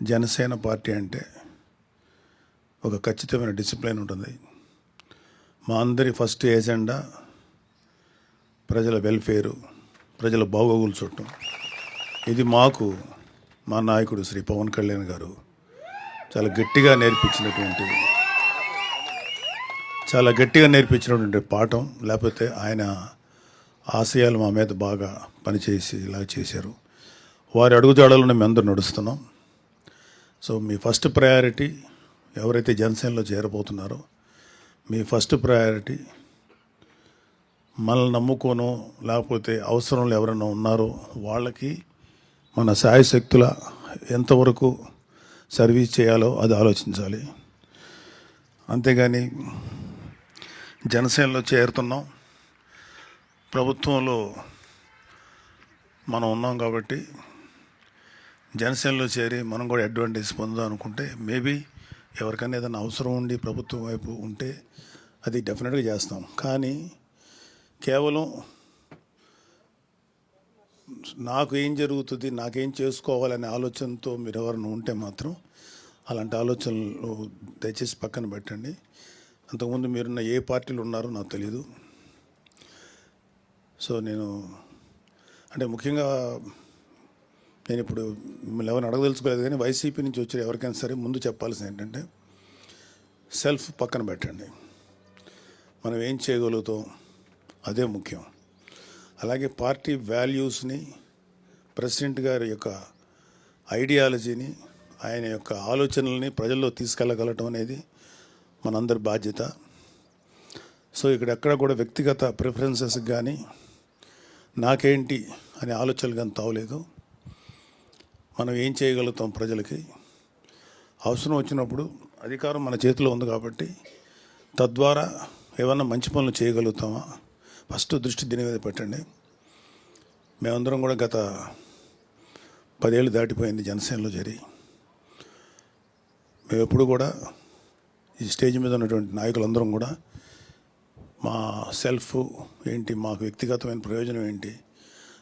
Janasena party అంటే ఒక ఖచ్చితమైన డిసిప్లిన్ ఉంటుంది. మా అందరి ఫస్ట్ ఏజెండా ప్రజల వెల్ఫేరు, ప్రజల బాగోగులు చూడటం. ఇది మాకు మా నాయకుడు శ్రీ పవన్ కళ్యాణ్ గారు చాలా గట్టిగా నేర్పించినటువంటి పాఠం. లేకపోతే ఆయన ఆశయాలు మా మీద బాగా పనిచేసి ఇలా చేశారు. వారి అడుగుజాడలను మేము అందరూ నడుస్తున్నాం. సో మీ ఫస్ట్ ప్రయారిటీ ఎవరైతే జనసేనలో చేరబోతున్నారో మీ ఫస్ట్ ప్రయారిటీ మనల్ని నమ్ముకోనో లేకపోతే అవసరంలో ఎవరైనా ఉన్నారో వాళ్ళకి మన శాయశక్తుల ఎంతవరకు సర్వీస్ చేయాలో అది ఆలోచించాలి. అంతేగాని జనసేనలో చేరుతున్నాం, ప్రభుత్వంలో మనం ఉన్నాం కాబట్టి జనసేనలో చేరి మనం కూడా అడ్వాంటేజ్ పొందాం అనుకుంటే మేబీ ఎవరికైనా ఏదైనా అవసరం ఉండి ప్రభుత్వం వైపు ఉంటే అది డెఫినెట్గా చేస్తాం. కానీ కేవలం నాకు ఏం జరుగుతుంది, నాకేం చేసుకోవాలనే ఆలోచనతో మీరు ఎవరైనా ఉంటే మాత్రం అలాంటి ఆలోచనలు దయచేసి పక్కన పెట్టండి. అంతకుముందు మీరున్న ఏ పార్టీలు ఉన్నారో నాకు తెలీదు. సో నేను అంటే ముఖ్యంగా నేను ఇప్పుడు మిమ్మల్ని ఎవరిని అడగదలుచుకోలేదు, కానీ వైసీపీ నుంచి వచ్చే ఎవరికైనా సరే ముందు చెప్పాల్సింది ఏంటంటే సెల్ఫ్ పక్కన పెట్టండి. మనం ఏం చేయగలుగుతాం అదే ముఖ్యం. అలాగే పార్టీ వాల్యూస్ని, ప్రెసిడెంట్ గారి యొక్క ఐడియాలజీని, ఆయన యొక్క ఆలోచనల్ని ప్రజల్లో తీసుకెళ్ళగలటం అనేది మనందరి బాధ్యత. సో ఇక్కడ ఎక్కడ కూడా వ్యక్తిగత ప్రిఫరెన్సెస్ కానీ నాకేంటి అనే ఆలోచనలు కానీ తావలేదు. మనం ఏం చేయగలుగుతాం ప్రజలకి, అవసరం వచ్చినప్పుడు అధికారం మన చేతిలో ఉంది కాబట్టి తద్వారా ఏమన్నా మంచి పనులు చేయగలుగుతామా ఫస్ట్ దృష్టి దీని మీద పెట్టండి. మేమందరం కూడా గత 10 ఏళ్ళు దాటిపోయింది జనసేనలో చేరి. మేము ఎప్పుడు కూడా ఈ స్టేజ్ మీద ఉన్నటువంటి నాయకులందరం కూడా మా సెల్ఫ్ ఏంటి, మాకు వ్యక్తిగతమైన ప్రయోజనం ఏంటి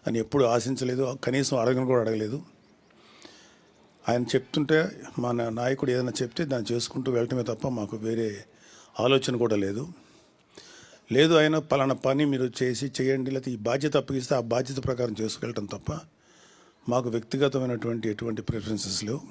అని ఎప్పుడు ఆశించలేదు, కనీసం అడగను కూడా అడగలేదు. ఆయన చెప్తుంటే మా నాయకుడు ఏదైనా చెప్తే దాన్ని చేసుకుంటూ వెళ్ళటమే తప్ప మాకు వేరే ఆలోచన కూడా లేదు. ఆయన పలానా పని మీరు చేయండి, లేకపోతే ఈ బాధ్యత అప్పగిస్తే ఆ బాధ్యత ప్రకారం చేసుకెళ్ళటం తప్ప మాకు వ్యక్తిగతమైనటువంటి ఎటువంటి ప్రిఫరెన్సెస్ లేవు.